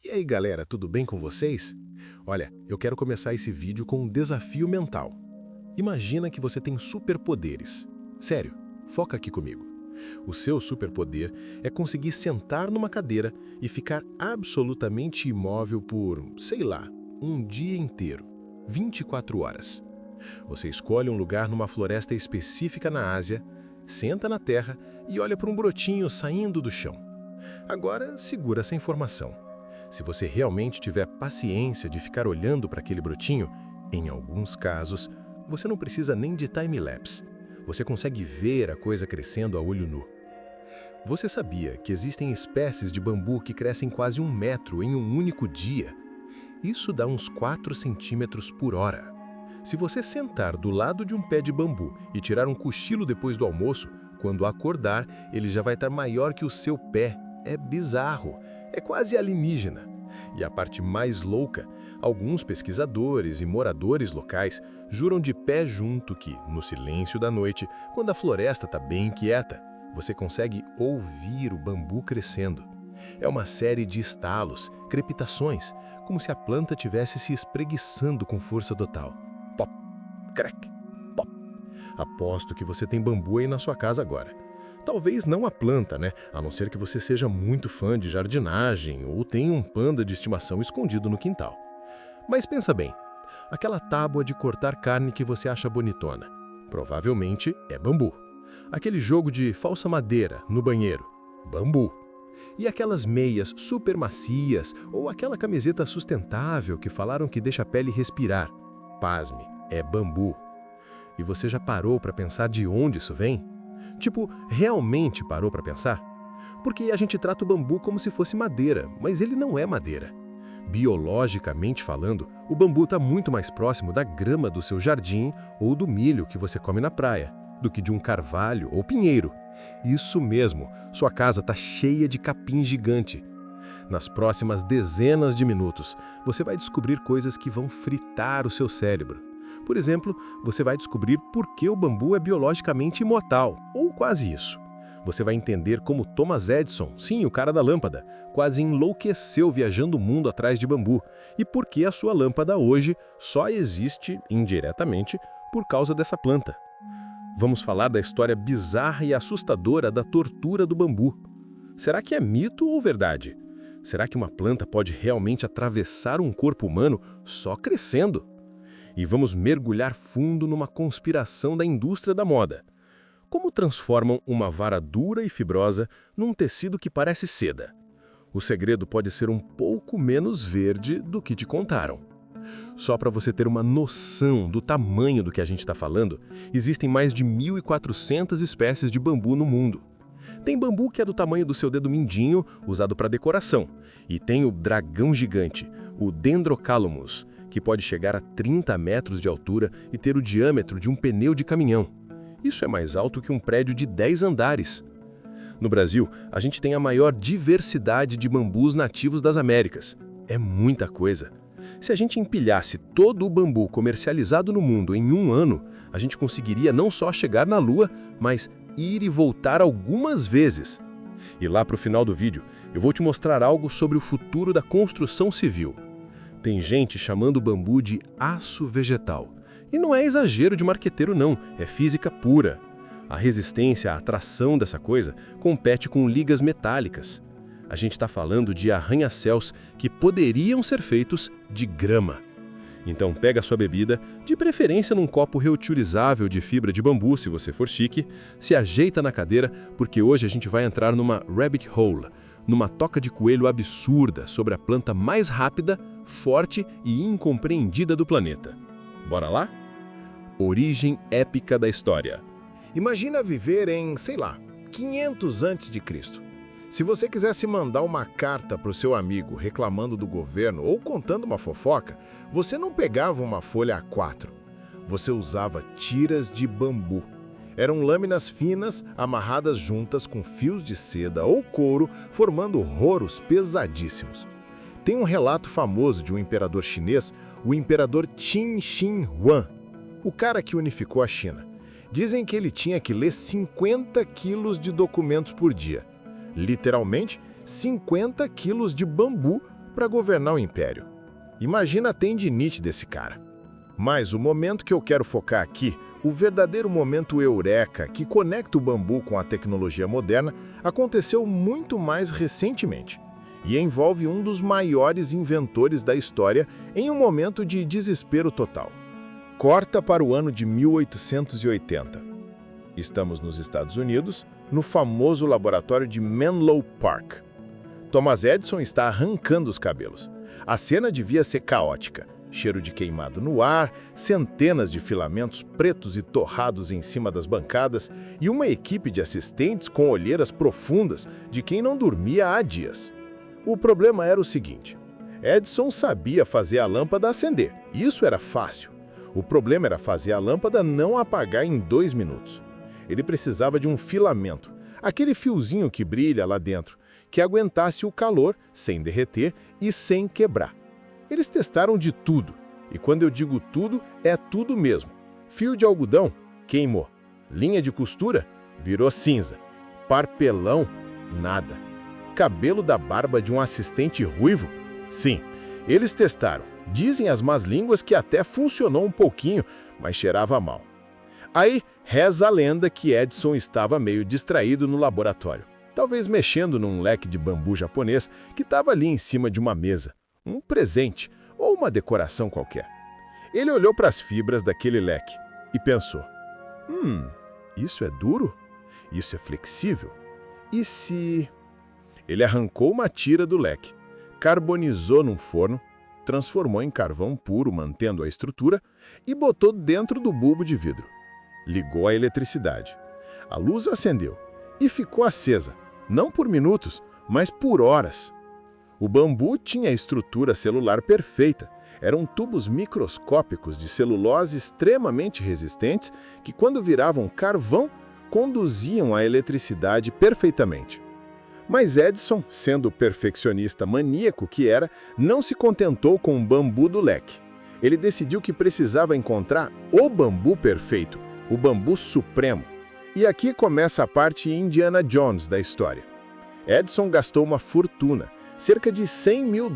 E aí galera, tudo bem com vocês? Olha, eu quero começar esse vídeo com um desafio mental. Imagina que você tem superpoderes. Sério, foca aqui comigo. O seu superpoder é conseguir sentar numa cadeira e ficar absolutamente imóvel por, sei lá, um dia inteiro, 24 horas. Você escolhe um lugar numa floresta específica na Ásia, senta na terra e olha para um brotinho saindo do chão. Agora, segura essa informação. Se você realmente tiver paciência de ficar olhando para aquele brotinho, em alguns casos, você não precisa nem de time-lapse. Você consegue ver a coisa crescendo a olho nu. Você sabia que existem espécies de bambu que crescem quase 1 metro em um único dia? Isso dá uns 4 centímetros por hora. Se você sentar do lado de um pé de bambu e tirar um cochilo depois do almoço, quando acordar, ele já vai estar maior que o seu pé. É bizarro, é quase alienígena. E a parte mais louca, alguns pesquisadores e moradores locais juram de pé junto que, no silêncio da noite, quando a floresta está bem quieta, você consegue ouvir o bambu crescendo. É uma série de estalos, crepitações, como se a planta tivesse se espreguiçando com força total. Pop, crack, pop. Aposto que você tem bambu aí na sua casa agora. Talvez não a planta, né? A não ser que você seja muito fã de jardinagem ou tenha um panda de estimação escondido no quintal. Mas pensa bem, aquela tábua de cortar carne que você acha bonitona, provavelmente é bambu. Aquele jogo de falsa madeira no banheiro, bambu. E aquelas meias super macias ou aquela camiseta sustentável que falaram que deixa a pele respirar, pasme, é bambu. E você já parou para pensar de onde isso vem? Tipo, realmente parou para pensar? Porque a gente trata o bambu como se fosse madeira, mas ele não é madeira. Biologicamente falando, o bambu está muito mais próximo da grama do seu jardim ou do milho que você come na praia, do que de um carvalho ou pinheiro. Isso mesmo, sua casa está cheia de capim gigante. Nas próximas dezenas de minutos, você vai descobrir coisas que vão fritar o seu cérebro. Por exemplo, você vai descobrir por que o bambu é biologicamente imortal, ou quase isso. Você vai entender como Thomas Edison, sim, o cara da lâmpada, quase enlouqueceu viajando o mundo atrás de bambu, e por que a sua lâmpada hoje só existe, indiretamente, por causa dessa planta. Vamos falar da história bizarra e assustadora da tortura do bambu. Será que é mito ou verdade? Será que uma planta pode realmente atravessar um corpo humano só crescendo? E vamos mergulhar fundo numa conspiração da indústria da moda. Como transformam uma vara dura e fibrosa num tecido que parece seda? O segredo pode ser um pouco menos verde do que te contaram. Só para você ter uma noção do tamanho do que a gente está falando, existem mais de 1.400 espécies de bambu no mundo. Tem bambu que é do tamanho do seu dedo mindinho, usado para decoração. E tem o dragão gigante, o Dendrocalamus, que pode chegar a 30 metros de altura e ter o diâmetro de um pneu de caminhão. Isso é mais alto que um prédio de 10 andares. No Brasil, a gente tem a maior diversidade de bambus nativos das Américas. É muita coisa. Se a gente empilhasse todo o bambu comercializado no mundo em um ano, a gente conseguiria não só chegar na Lua, mas ir e voltar algumas vezes. E lá para o final do vídeo, eu vou te mostrar algo sobre o futuro da construção civil. Tem gente chamando o bambu de aço vegetal. E não é exagero de marqueteiro não, é física pura. A resistência à tração dessa coisa compete com ligas metálicas. A gente está falando de arranha-céus que poderiam ser feitos de grama. Então pega a sua bebida, de preferência num copo reutilizável de fibra de bambu, se você for chique, se ajeita na cadeira, porque hoje a gente vai entrar numa rabbit hole, numa toca de coelho absurda sobre a planta mais rápida, forte e incompreendida do planeta. Bora lá? Origem épica da história. Imagina viver em, sei lá, 500 a.C. Se você quisesse mandar uma carta para o seu amigo reclamando do governo ou contando uma fofoca, você não pegava uma folha A4. Você usava tiras de bambu. Eram lâminas finas amarradas juntas com fios de seda ou couro, formando roros pesadíssimos. Tem um relato famoso de um imperador chinês, o imperador Qin Shi Huang, o cara que unificou a China. Dizem que ele tinha que ler 50 quilos de documentos por dia. Literalmente, 50 quilos de bambu para governar o império. Imagina a tendinite desse cara. Mas o momento que eu quero focar aqui, o verdadeiro momento eureka que conecta o bambu com a tecnologia moderna, aconteceu muito mais recentemente e envolve um dos maiores inventores da história em um momento de desespero total. Corta para o ano de 1880. Estamos nos Estados Unidos, no famoso laboratório de Menlo Park. Thomas Edison está arrancando os cabelos. A cena devia ser caótica. Cheiro de queimado no ar, centenas de filamentos pretos e torrados em cima das bancadas e uma equipe de assistentes com olheiras profundas de quem não dormia há dias. O problema era o seguinte: Edison sabia fazer a lâmpada acender. Isso era fácil. O problema era fazer a lâmpada não apagar em 2 minutos. Ele precisava de um filamento, aquele fiozinho que brilha lá dentro, que aguentasse o calor sem derreter e sem quebrar. Eles testaram de tudo, e quando eu digo tudo, é tudo mesmo. Fio de algodão, queimou. Linha de costura, virou cinza. Parpelão, nada. Cabelo da barba de um assistente ruivo? Sim, eles testaram. Dizem as más línguas que até funcionou um pouquinho, mas cheirava mal. Aí, reza a lenda que Edison estava meio distraído no laboratório, talvez mexendo num leque de bambu japonês que estava ali em cima de uma mesa. Um presente ou uma decoração qualquer. Ele olhou para as fibras daquele leque e pensou: isso é duro? Isso é flexível? E se... Ele arrancou uma tira do leque, carbonizou num forno, transformou em carvão puro, mantendo a estrutura, e botou dentro do bulbo de vidro. Ligou a eletricidade. A luz acendeu e ficou acesa, não por minutos, mas por horas. O bambu tinha a estrutura celular perfeita. Eram tubos microscópicos de celulose extremamente resistentes que, quando viravam carvão, conduziam a eletricidade perfeitamente. Mas Edison, sendo o perfeccionista maníaco que era, não se contentou com o bambu do leque. Ele decidiu que precisava encontrar o bambu perfeito, o bambu supremo. E aqui começa a parte Indiana Jones da história. Edison gastou uma fortuna, cerca de $100 mil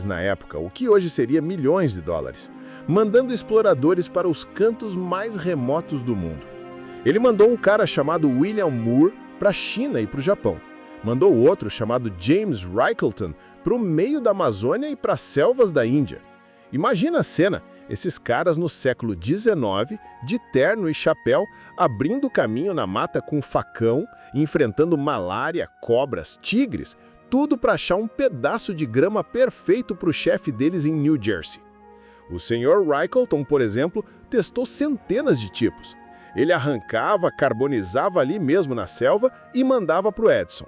na época, o que hoje seria milhões de dólares, mandando exploradores para os cantos mais remotos do mundo. Ele mandou um cara chamado William Moore para a China e para o Japão. Mandou outro chamado James Rickelton para o meio da Amazônia e para as selvas da Índia. Imagina a cena, esses caras no século XIX, de terno e chapéu, abrindo caminho na mata com facão, enfrentando malária, cobras, tigres, tudo para achar um pedaço de grama perfeito para o chefe deles em New Jersey. O Sr. Rickelton, por exemplo, testou centenas de tipos. Ele arrancava, carbonizava ali mesmo na selva e mandava para o Edison.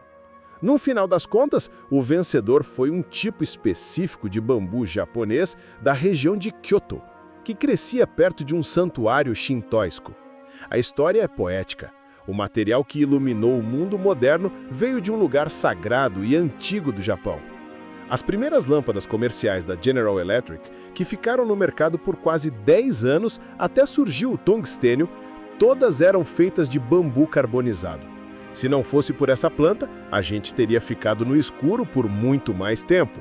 No final das contas, o vencedor foi um tipo específico de bambu japonês da região de Kyoto, que crescia perto de um santuário shintoísco. A história é poética. O material que iluminou o mundo moderno veio de um lugar sagrado e antigo do Japão. As primeiras lâmpadas comerciais da General Electric, que ficaram no mercado por quase 10 anos até surgiu o tungstênio, todas eram feitas de bambu carbonizado. Se não fosse por essa planta, a gente teria ficado no escuro por muito mais tempo.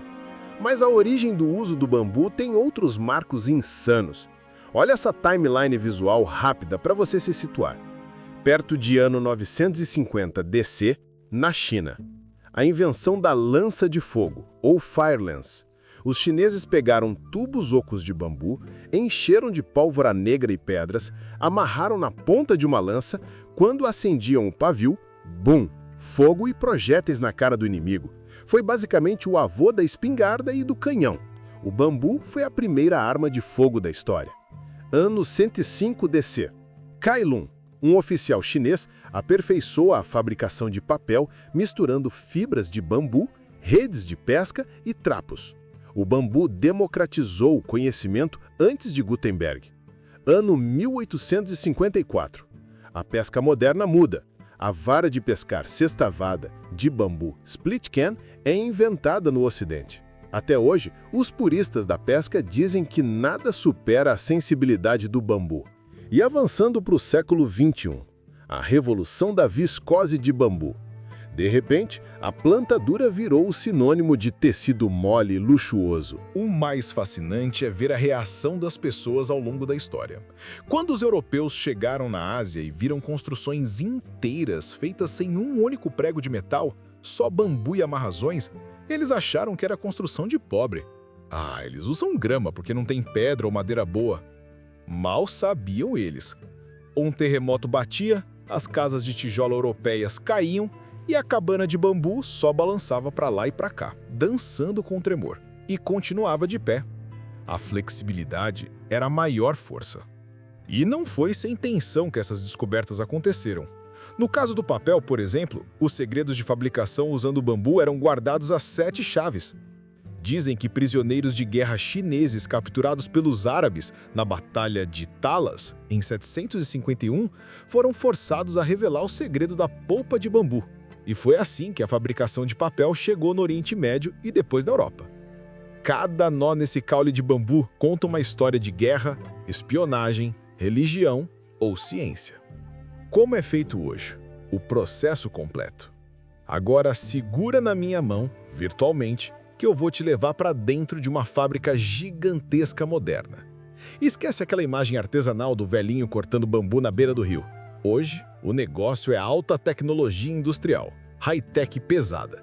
Mas a origem do uso do bambu tem outros marcos insanos. Olha essa timeline visual rápida para você se situar. Perto de ano 950 DC, na China. A invenção da lança de fogo, ou fire lance. Os chineses pegaram tubos ocos de bambu, encheram de pólvora negra e pedras, amarraram na ponta de uma lança, quando acendiam o pavio, bum, fogo e projéteis na cara do inimigo. Foi basicamente o avô da espingarda e do canhão. O bambu foi a primeira arma de fogo da história. Ano 105 DC. Cai Lun, um oficial chinês, aperfeiçoa a fabricação de papel misturando fibras de bambu, redes de pesca e trapos. O bambu democratizou o conhecimento antes de Gutenberg. Ano 1854. A pesca moderna muda. A vara de pescar sextavada de bambu split can é inventada no Ocidente. Até hoje, os puristas da pesca dizem que nada supera a sensibilidade do bambu. E avançando para o século XXI, a revolução da viscose de bambu. De repente, a planta dura virou o sinônimo de tecido mole e luxuoso. O mais fascinante é ver a reação das pessoas ao longo da história. Quando os europeus chegaram na Ásia e viram construções inteiras feitas sem um único prego de metal, só bambu e amarrações, eles acharam que era construção de pobre. Ah, eles usam grama porque não tem pedra ou madeira boa. Mal sabiam eles. Um terremoto batia, as casas de tijolo europeias caíam e a cabana de bambu só balançava para lá e para cá, dançando com o tremor, e continuava de pé. A flexibilidade era a maior força. E não foi sem intenção que essas descobertas aconteceram. No caso do papel, por exemplo, os segredos de fabricação usando bambu eram guardados a 7 chaves. Dizem que prisioneiros de guerra chineses capturados pelos árabes na Batalha de Talas, em 751, foram forçados a revelar o segredo da polpa de bambu. E foi assim que a fabricação de papel chegou no Oriente Médio e depois na Europa. Cada nó nesse caule de bambu conta uma história de guerra, espionagem, religião ou ciência. Como é feito hoje? O processo completo. Agora segura na minha mão, virtualmente, que eu vou te levar para dentro de uma fábrica gigantesca moderna. Esquece aquela imagem artesanal do velhinho cortando bambu na beira do rio. Hoje, o negócio é alta tecnologia industrial, high-tech pesada.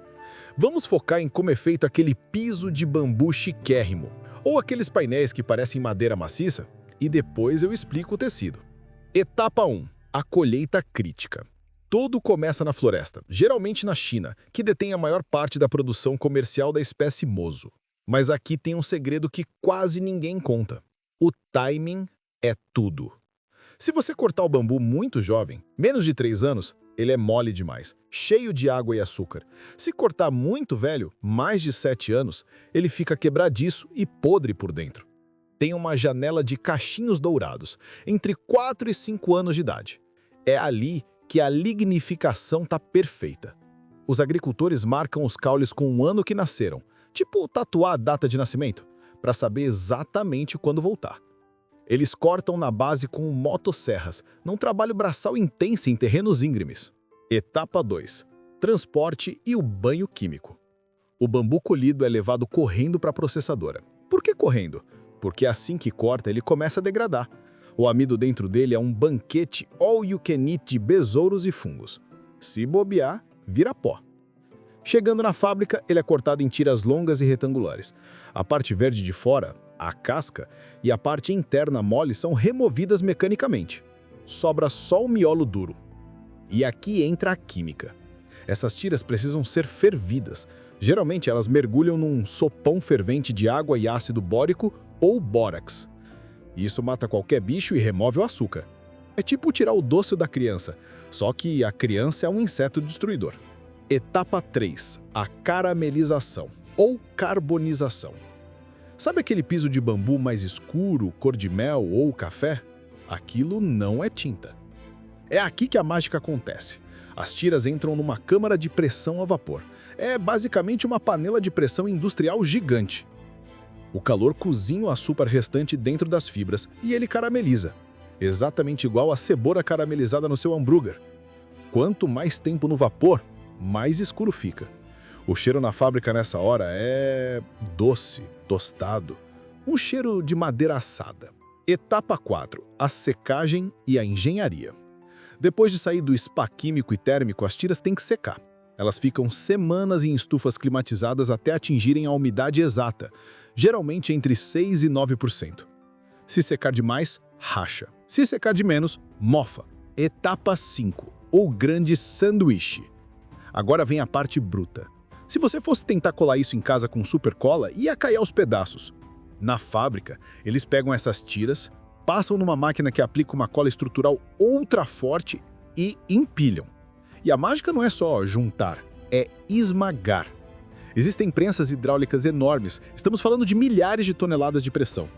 Vamos focar em como é feito aquele piso de bambu chiquérrimo, ou aqueles painéis que parecem madeira maciça, e depois eu explico o tecido. Etapa 1. A colheita crítica. Tudo começa na floresta, geralmente na China, que detém a maior parte da produção comercial da espécie moso. Mas aqui tem um segredo que quase ninguém conta. O timing é tudo. Se você cortar o bambu muito jovem, menos de 3 anos, ele é mole demais, cheio de água e açúcar. Se cortar muito velho, mais de 7 anos, ele fica quebradiço e podre por dentro. Tem uma janela de cachinhos dourados, entre 4 e 5 anos de idade. É ali que a lignificação está perfeita. Os agricultores marcam os caules com o ano que nasceram, tipo tatuar a data de nascimento, para saber exatamente quando voltar. Eles cortam na base com motosserras, num trabalho braçal intenso em terrenos íngremes. Etapa 2. Transporte e o banho químico. O bambu colhido é levado correndo para a processadora. Por que correndo? Porque assim que corta, ele começa a degradar. O amido dentro dele é um banquete all you can eat de besouros e fungos. Se bobear, vira pó. Chegando na fábrica, ele é cortado em tiras longas e retangulares. A parte verde de fora, a casca, e a parte interna mole são removidas mecanicamente. Sobra só o miolo duro. E aqui entra a química. Essas tiras precisam ser fervidas. Geralmente elas mergulham num sopão fervente de água e ácido bórico ou bórax. Isso mata qualquer bicho e remove o açúcar. É tipo tirar o doce da criança, só que a criança é um inseto destruidor. Etapa 3. A caramelização ou carbonização. Sabe aquele piso de bambu mais escuro, cor de mel ou café? Aquilo não é tinta. É aqui que a mágica acontece. As tiras entram numa câmara de pressão a vapor. É basicamente uma panela de pressão industrial gigante. O calor cozinha o açúcar restante dentro das fibras e ele carameliza. Exatamente igual a cebola caramelizada no seu hambúrguer. Quanto mais tempo no vapor, mais escuro fica. O cheiro na fábrica nessa hora é doce, tostado, um cheiro de madeira assada. Etapa 4. A secagem e a engenharia. Depois de sair do spa químico e térmico, as tiras têm que secar. Elas ficam semanas em estufas climatizadas até atingirem a umidade exata, geralmente entre 6% e 9%. Se secar demais, racha. Se secar de menos, mofa. Etapa 5. O grande sanduíche. Agora vem a parte bruta. Se você fosse tentar colar isso em casa com super cola, ia cair aos pedaços. Na fábrica, eles pegam essas tiras, passam numa máquina que aplica uma cola estrutural ultra forte e empilham. E a mágica não é só juntar, é esmagar. Existem prensas hidráulicas enormes, estamos falando de milhares de toneladas de pressão.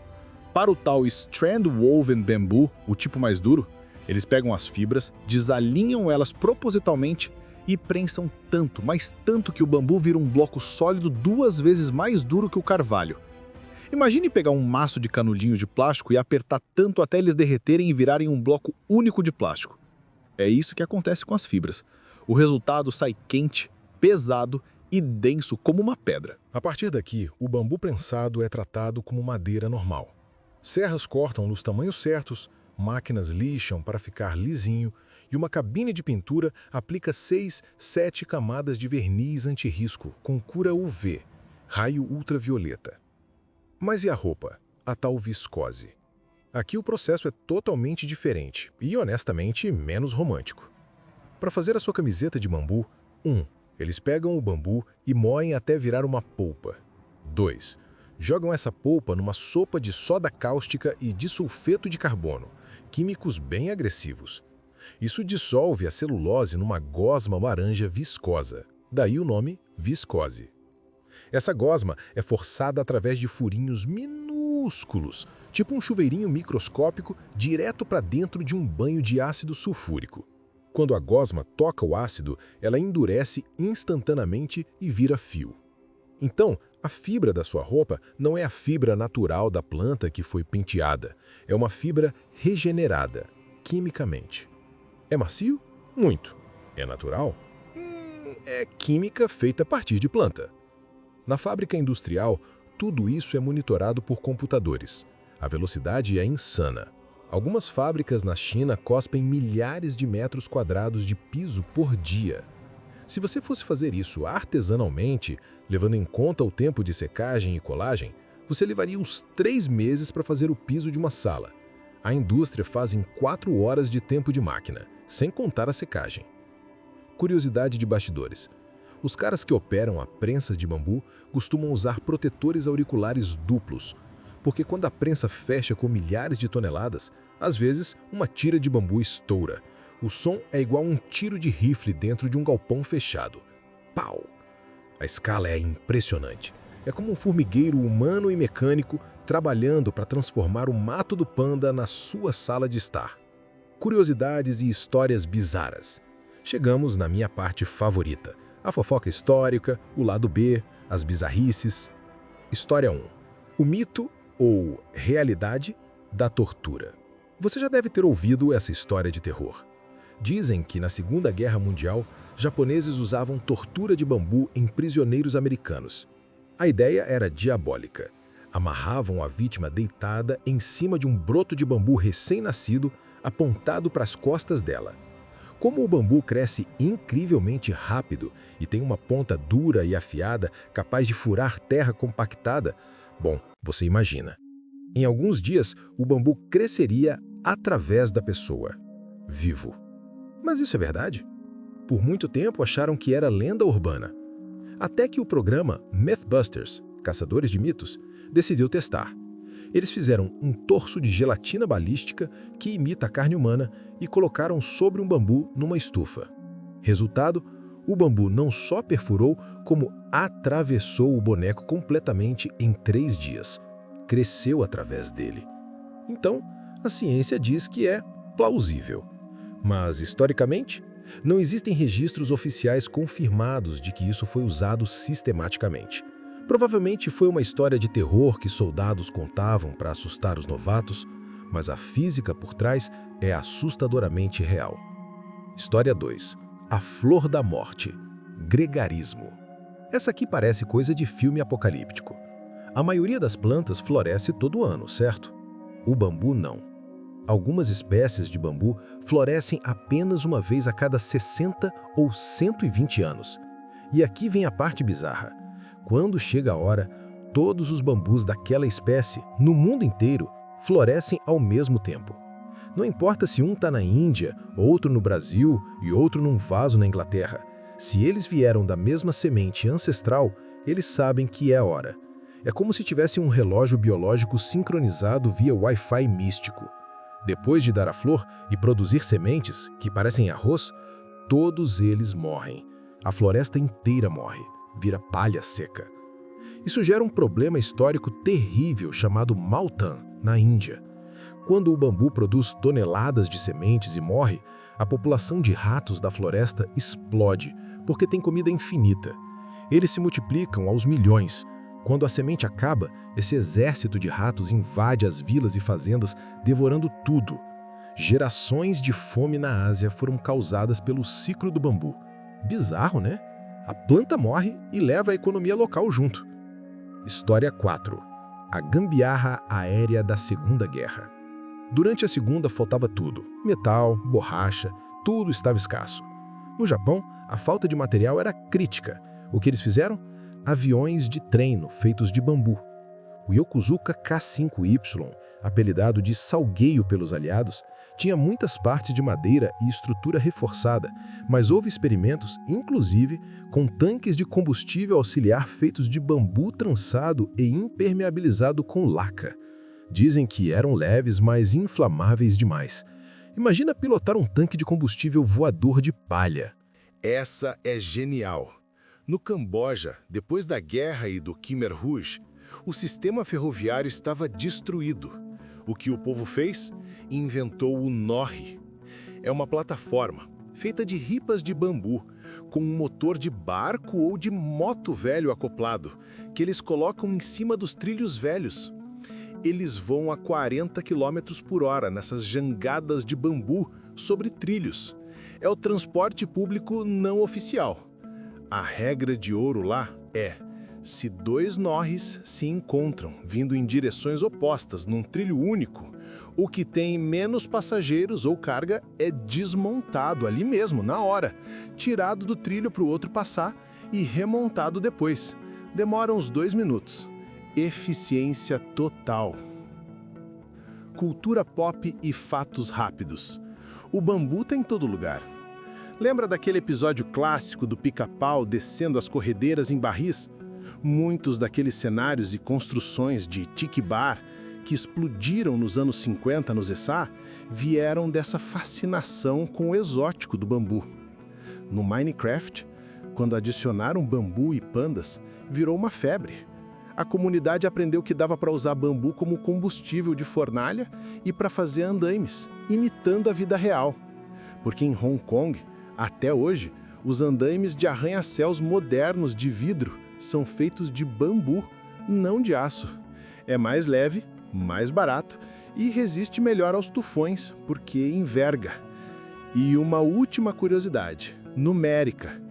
Para o tal Strand Woven Bamboo, o tipo mais duro, eles pegam as fibras, desalinham elas propositalmente e prensam tanto, mas tanto que o bambu vira um bloco sólido 2 vezes mais duro que o carvalho. Imagine pegar um maço de canudinho de plástico e apertar tanto até eles derreterem e virarem um bloco único de plástico. É isso que acontece com as fibras. O resultado sai quente, pesado e denso como uma pedra. A partir daqui, o bambu prensado é tratado como madeira normal. Serras cortam nos tamanhos certos, máquinas lixam para ficar lisinho e uma cabine de pintura aplica 6, 7 camadas de verniz anti-risco com cura UV, raio ultravioleta. Mas e a roupa, a tal viscose? Aqui o processo é totalmente diferente e, honestamente, menos romântico. Para fazer a sua camiseta de bambu, 1. Eles pegam o bambu e moem até virar uma polpa. 2. Jogam essa polpa numa sopa de soda cáustica e disulfeto de carbono, químicos bem agressivos. Isso dissolve a celulose numa gosma laranja viscosa, daí o nome viscose. Essa gosma é forçada através de furinhos minúsculos, tipo um chuveirinho microscópico, direto para dentro de um banho de ácido sulfúrico. Quando a gosma toca o ácido, ela endurece instantaneamente e vira fio. Então, a fibra da sua roupa não é a fibra natural da planta que foi penteada, é uma fibra regenerada, quimicamente. É macio? Muito. É natural? É química feita a partir de planta. Na fábrica industrial, tudo isso é monitorado por computadores. A velocidade é insana. Algumas fábricas na China cospem milhares de metros quadrados de piso por dia. Se você fosse fazer isso artesanalmente, levando em conta o tempo de secagem e colagem, você levaria uns 3 meses para fazer o piso de uma sala. A indústria faz em 4 horas de tempo de máquina, sem contar a secagem. Curiosidade de bastidores. Os caras que operam a prensa de bambu costumam usar protetores auriculares duplos, porque quando a prensa fecha com milhares de toneladas, às vezes uma tira de bambu estoura. O som é igual a um tiro de rifle dentro de um galpão fechado. Pau! A escala é impressionante. É como um formigueiro humano e mecânico trabalhando para transformar o mato do panda na sua sala de estar. Curiosidades e histórias bizarras. Chegamos na minha parte favorita. A fofoca histórica, o lado B, as bizarrices. História 1. O mito ou realidade da tortura. Você já deve ter ouvido essa história de terror. Dizem que na Segunda Guerra Mundial, japoneses usavam tortura de bambu em prisioneiros americanos. A ideia era diabólica. Amarravam a vítima deitada em cima de um broto de bambu recém-nascido, apontado para as costas dela. Como o bambu cresce incrivelmente rápido e tem uma ponta dura e afiada capaz de furar terra compactada, bom, você imagina. Em alguns dias, o bambu cresceria através da pessoa, vivo. Mas isso é verdade? Por muito tempo acharam que era lenda urbana. Até que o programa Mythbusters, Caçadores de Mitos, decidiu testar. Eles fizeram um torso de gelatina balística que imita a carne humana e colocaram sobre um bambu numa estufa. Resultado, o bambu não só perfurou, como atravessou o boneco completamente em 3 dias. Cresceu através dele. Então, a ciência diz que é plausível. Mas, historicamente, não existem registros oficiais confirmados de que isso foi usado sistematicamente. Provavelmente foi uma história de terror que soldados contavam para assustar os novatos, mas a física por trás é assustadoramente real. História 2. A Flor da Morte. Gregarismo. Essa aqui parece coisa de filme apocalíptico. A maioria das plantas floresce todo ano, certo? O bambu não. Algumas espécies de bambu florescem apenas uma vez a cada 60 ou 120 anos. E aqui vem a parte bizarra. Quando chega a hora, todos os bambus daquela espécie, no mundo inteiro, florescem ao mesmo tempo. Não importa se um está na Índia, outro no Brasil e outro num vaso na Inglaterra. Se eles vieram da mesma semente ancestral, eles sabem que é a hora. É como se tivesse um relógio biológico sincronizado via Wi-Fi místico. Depois de dar a flor e produzir sementes, que parecem arroz, todos eles morrem. A floresta inteira morre, vira palha seca. Isso gera um problema histórico terrível chamado Maltan, na Índia. Quando o bambu produz toneladas de sementes e morre, a população de ratos da floresta explode, porque tem comida infinita. Eles se multiplicam aos milhões. Quando a semente acaba, esse exército de ratos invade as vilas e fazendas, devorando tudo. Gerações de fome na Ásia foram causadas pelo ciclo do bambu. Bizarro, né? A planta morre e leva a economia local junto. História 4. A gambiarra aérea da Segunda Guerra. Durante a Segunda faltava tudo. Metal, borracha, tudo estava escasso. No Japão, a falta de material era crítica. O que eles fizeram? Aviões de treino feitos de bambu. O Yokozuka K-5Y, apelidado de salgueio pelos aliados, tinha muitas partes de madeira e estrutura reforçada, mas houve experimentos, inclusive, com tanques de combustível auxiliar feitos de bambu trançado e impermeabilizado com laca. Dizem que eram leves, mas inflamáveis demais. Imagina pilotar um tanque de combustível voador de palha. Essa é genial. No Camboja, depois da guerra e do Khmer Rouge, o sistema ferroviário estava destruído. O que o povo fez? Inventou o Norri. É uma plataforma feita de ripas de bambu, com um motor de barco ou de moto velho acoplado, que eles colocam em cima dos trilhos velhos. Eles voam a 40 km por hora nessas jangadas de bambu sobre trilhos. É o transporte público não oficial. A regra de ouro lá é: se dois Norris se encontram vindo em direções opostas num trilho único, o que tem menos passageiros ou carga é desmontado ali mesmo, na hora, tirado do trilho para o outro passar e remontado depois. Demora uns 2 minutos. Eficiência total. Cultura pop e fatos rápidos. O bambu está em todo lugar. Lembra daquele episódio clássico do Pica-Pau descendo as corredeiras em barris? Muitos daqueles cenários e construções de tiki bar que explodiram nos anos 50 no Zessá vieram dessa fascinação com o exótico do bambu. No Minecraft, quando adicionaram bambu e pandas, virou uma febre. A comunidade aprendeu que dava para usar bambu como combustível de fornalha e para fazer andaimes, imitando a vida real. Porque em Hong Kong, até hoje, os andaimes de arranha-céus modernos de vidro são feitos de bambu, não de aço. É mais leve, mais barato e resiste melhor aos tufões, porque enverga. E uma última curiosidade, numérica.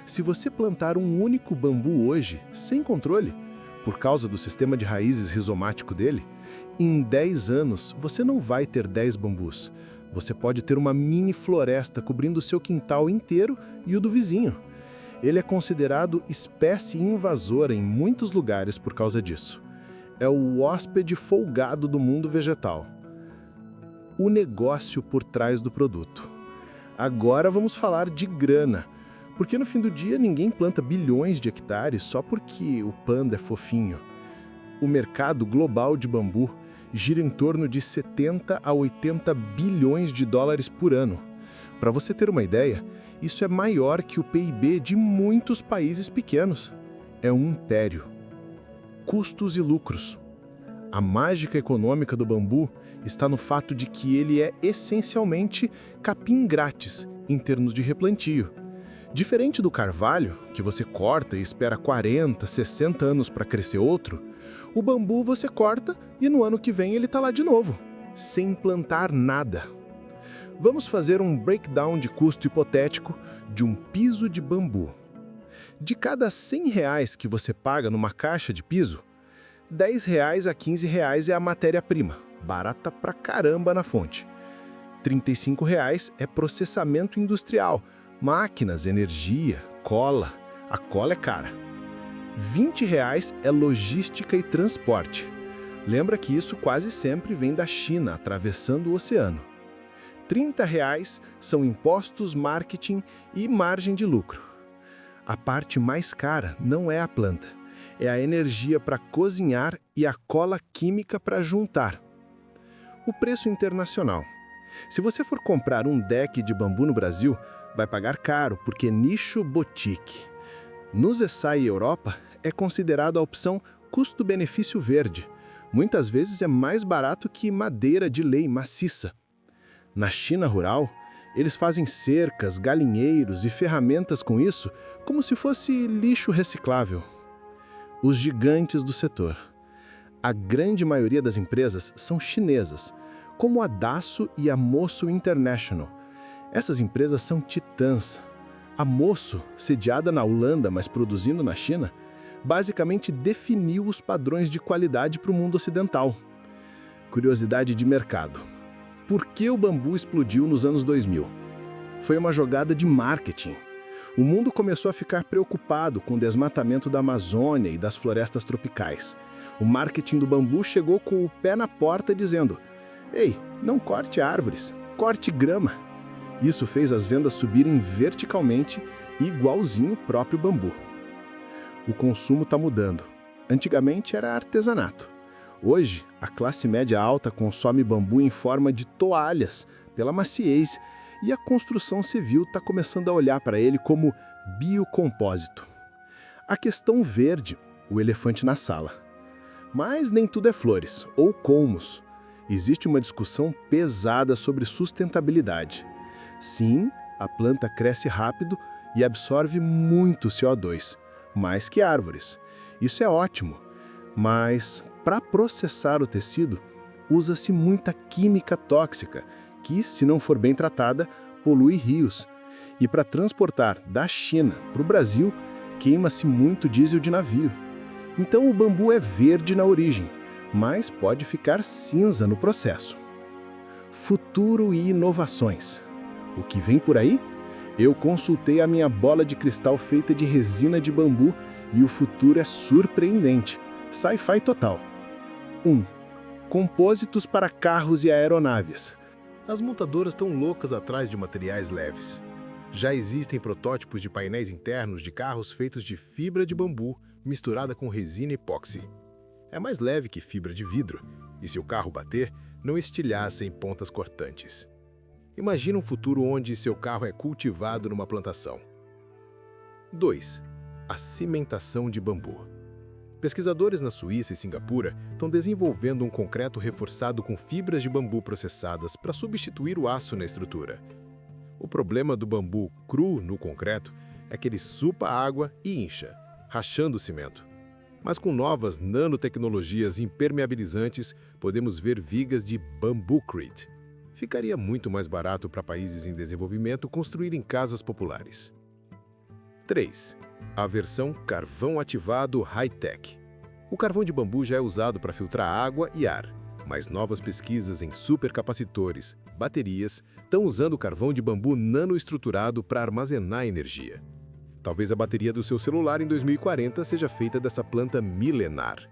Se você plantar um único bambu hoje, sem controle, por causa do sistema de raízes rizomático dele, em 10 anos você não vai ter 10 bambus. Você pode ter uma mini floresta cobrindo o seu quintal inteiro e o do vizinho. Ele é considerado espécie invasora em muitos lugares por causa disso. É o hóspede folgado do mundo vegetal. O negócio por trás do produto. Agora vamos falar de grana. Porque no fim do dia ninguém planta bilhões de hectares só porque o panda é fofinho. O mercado global de bambu gira em torno de 70 a 80 bilhões de dólares por ano. Para você ter uma ideia, isso é maior que o PIB de muitos países pequenos. É um império. Custos e lucros. A mágica econômica do bambu está no fato de que ele é essencialmente capim grátis em termos de replantio. Diferente do carvalho, que você corta e espera 40, 60 anos para crescer outro, o bambu você corta e no ano que vem ele está lá de novo, sem plantar nada. Vamos fazer um breakdown de custo hipotético de um piso de bambu. De cada R$100 que você paga numa caixa de piso, R$10 a R$15 é a matéria-prima, barata pra caramba na fonte. R$35 é processamento industrial, máquinas, energia, cola. A cola é cara. R$20 é logística e transporte. Lembra que isso quase sempre vem da China, atravessando o oceano. R$30 são impostos, marketing e margem de lucro. A parte mais cara não é a planta, é a energia para cozinhar e a cola química para juntar. O preço internacional. Se você for comprar um deck de bambu no Brasil, vai pagar caro, porque é nicho boutique. No Zessá e Europa, é considerado a opção custo-benefício verde. Muitas vezes é mais barato que madeira de lei maciça. Na China rural, eles fazem cercas, galinheiros e ferramentas com isso, como se fosse lixo reciclável. Os gigantes do setor. A grande maioria das empresas são chinesas, como a Daso e a Mosso International. Essas empresas são titãs. A Mosso, sediada na Holanda, mas produzindo na China, basicamente definiu os padrões de qualidade para o mundo ocidental. Curiosidade de mercado. Por que o bambu explodiu nos anos 2000? Foi uma jogada de marketing. O mundo começou a ficar preocupado com o desmatamento da Amazônia e das florestas tropicais. O marketing do bambu chegou com o pé na porta dizendo: "Ei, não corte árvores, corte grama." Isso fez as vendas subirem verticalmente, igualzinho o próprio bambu. O consumo está mudando. Antigamente era artesanato. Hoje, a classe média alta consome bambu em forma de toalhas, pela maciez, e a construção civil está começando a olhar para ele como biocompósito. A questão verde, o elefante na sala. Mas nem tudo é flores, ou colmos. Existe uma discussão pesada sobre sustentabilidade. Sim, a planta cresce rápido e absorve muito CO2, mais que árvores. Isso é ótimo, mas para processar o tecido, usa-se muita química tóxica, que, se não for bem tratada, polui rios. E para transportar da China para o Brasil, queima-se muito diesel de navio. Então o bambu é verde na origem, mas pode ficar cinza no processo. Futuro e inovações. O que vem por aí? Eu consultei a minha bola de cristal feita de resina de bambu e o futuro é surpreendente. Sci-fi total. 1. Compósitos para carros e aeronaves. As montadoras estão loucas atrás de materiais leves. Já existem protótipos de painéis internos de carros feitos de fibra de bambu misturada com resina epóxi. É mais leve que fibra de vidro, e se o carro bater, não estilhaça em pontas cortantes. Imagina um futuro onde seu carro é cultivado numa plantação. 2. A cimentação de bambu. Pesquisadores na Suíça e Singapura estão desenvolvendo um concreto reforçado com fibras de bambu processadas para substituir o aço na estrutura. O problema do bambu cru no concreto é que ele supa água e incha, rachando o cimento. Mas com novas nanotecnologias impermeabilizantes, podemos ver vigas de Bambucrete. Ficaria muito mais barato para países em desenvolvimento construírem casas populares. 3. A versão carvão ativado high-tech. O carvão de bambu já é usado para filtrar água e ar, mas novas pesquisas em supercapacitores, baterias, estão usando o carvão de bambu nanoestruturado para armazenar energia. Talvez a bateria do seu celular em 2040 seja feita dessa planta milenar.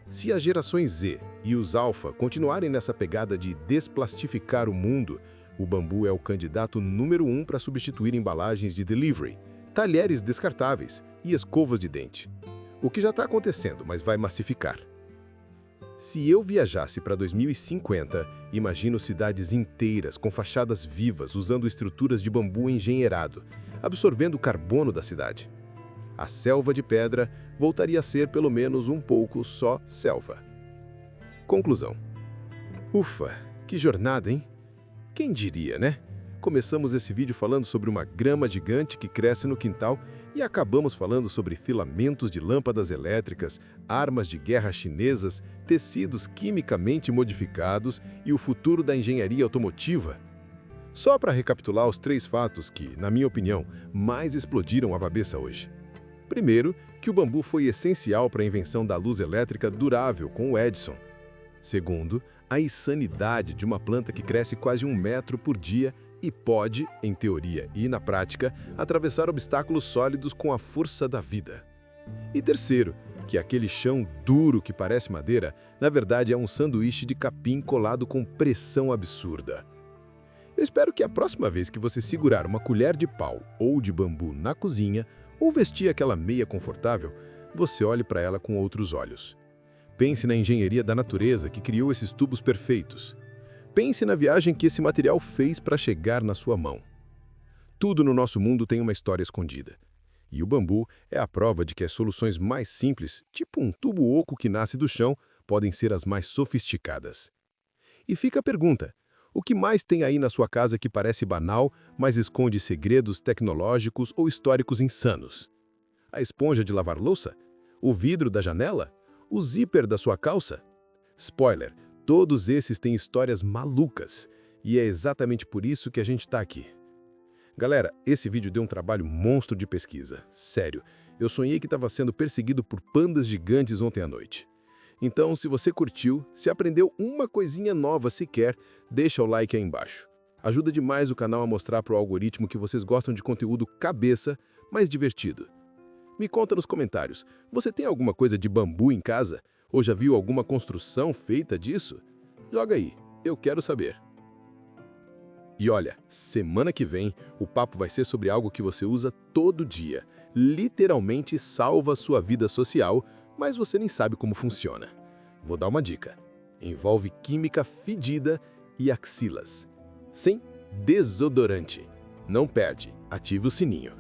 Se as gerações Z e os Alpha continuarem nessa pegada de desplastificar o mundo, o bambu é o candidato número 1 para substituir embalagens de delivery, talheres descartáveis e escovas de dente. O que já está acontecendo, mas vai massificar. Se eu viajasse para 2050, imagino cidades inteiras com fachadas vivas usando estruturas de bambu engenheirado, absorvendo o carbono da cidade. A selva de pedra voltaria a ser pelo menos um pouco só selva. Conclusão. Ufa, que jornada, hein? Quem diria, né? Começamos esse vídeo falando sobre uma grama gigante que cresce no quintal e acabamos falando sobre filamentos de lâmpadas elétricas, armas de guerra chinesas, tecidos quimicamente modificados e o futuro da engenharia automotiva. Só para recapitular os 3 fatos que, na minha opinião, mais explodiram a cabeça hoje. Primeiro, que o bambu foi essencial para a invenção da luz elétrica durável com o Edison. Segundo, a insanidade de uma planta que cresce quase 1 metro por dia e pode, em teoria e na prática, atravessar obstáculos sólidos com a força da vida. E terceiro, que aquele chão duro que parece madeira, na verdade é um sanduíche de capim colado com pressão absurda. Eu espero que a próxima vez que você segurar uma colher de pau ou de bambu na cozinha, ou vestir aquela meia confortável, você olhe para ela com outros olhos. Pense na engenharia da natureza que criou esses tubos perfeitos. Pense na viagem que esse material fez para chegar na sua mão. Tudo no nosso mundo tem uma história escondida. E o bambu é a prova de que as soluções mais simples, tipo um tubo oco que nasce do chão, podem ser as mais sofisticadas. E fica a pergunta: o que mais tem aí na sua casa que parece banal, mas esconde segredos tecnológicos ou históricos insanos? A esponja de lavar louça? O vidro da janela? O zíper da sua calça? Spoiler, todos esses têm histórias malucas, e é exatamente por isso que a gente está aqui. Galera, esse vídeo deu um trabalho monstro de pesquisa. Sério, eu sonhei que estava sendo perseguido por pandas gigantes ontem à noite. Então, se você curtiu, se aprendeu uma coisinha nova sequer, deixa o like aí embaixo. Ajuda demais o canal a mostrar para o algoritmo que vocês gostam de conteúdo cabeça, mas divertido. Me conta nos comentários, você tem alguma coisa de bambu em casa? Ou já viu alguma construção feita disso? Joga aí, eu quero saber. E olha, semana que vem o papo vai ser sobre algo que você usa todo dia. Literalmente salva a sua vida social, mas você nem sabe como funciona. Vou dar uma dica. Envolve química fedida e axilas. Sim, desodorante. Não perde, ative o sininho.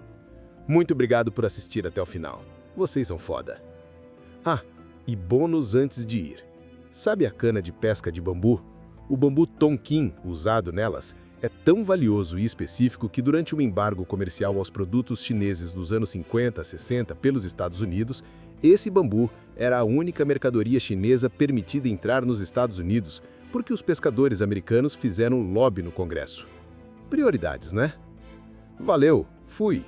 Muito obrigado por assistir até o final. Vocês são foda. Ah, e bônus antes de ir. Sabe a cana de pesca de bambu? O bambu tonquim usado nelas é tão valioso e específico que durante o embargo comercial aos produtos chineses dos anos 50 a 60 pelos Estados Unidos, esse bambu era a única mercadoria chinesa permitida entrar nos Estados Unidos, porque os pescadores americanos fizeram lobby no Congresso. Prioridades, né? Valeu, fui!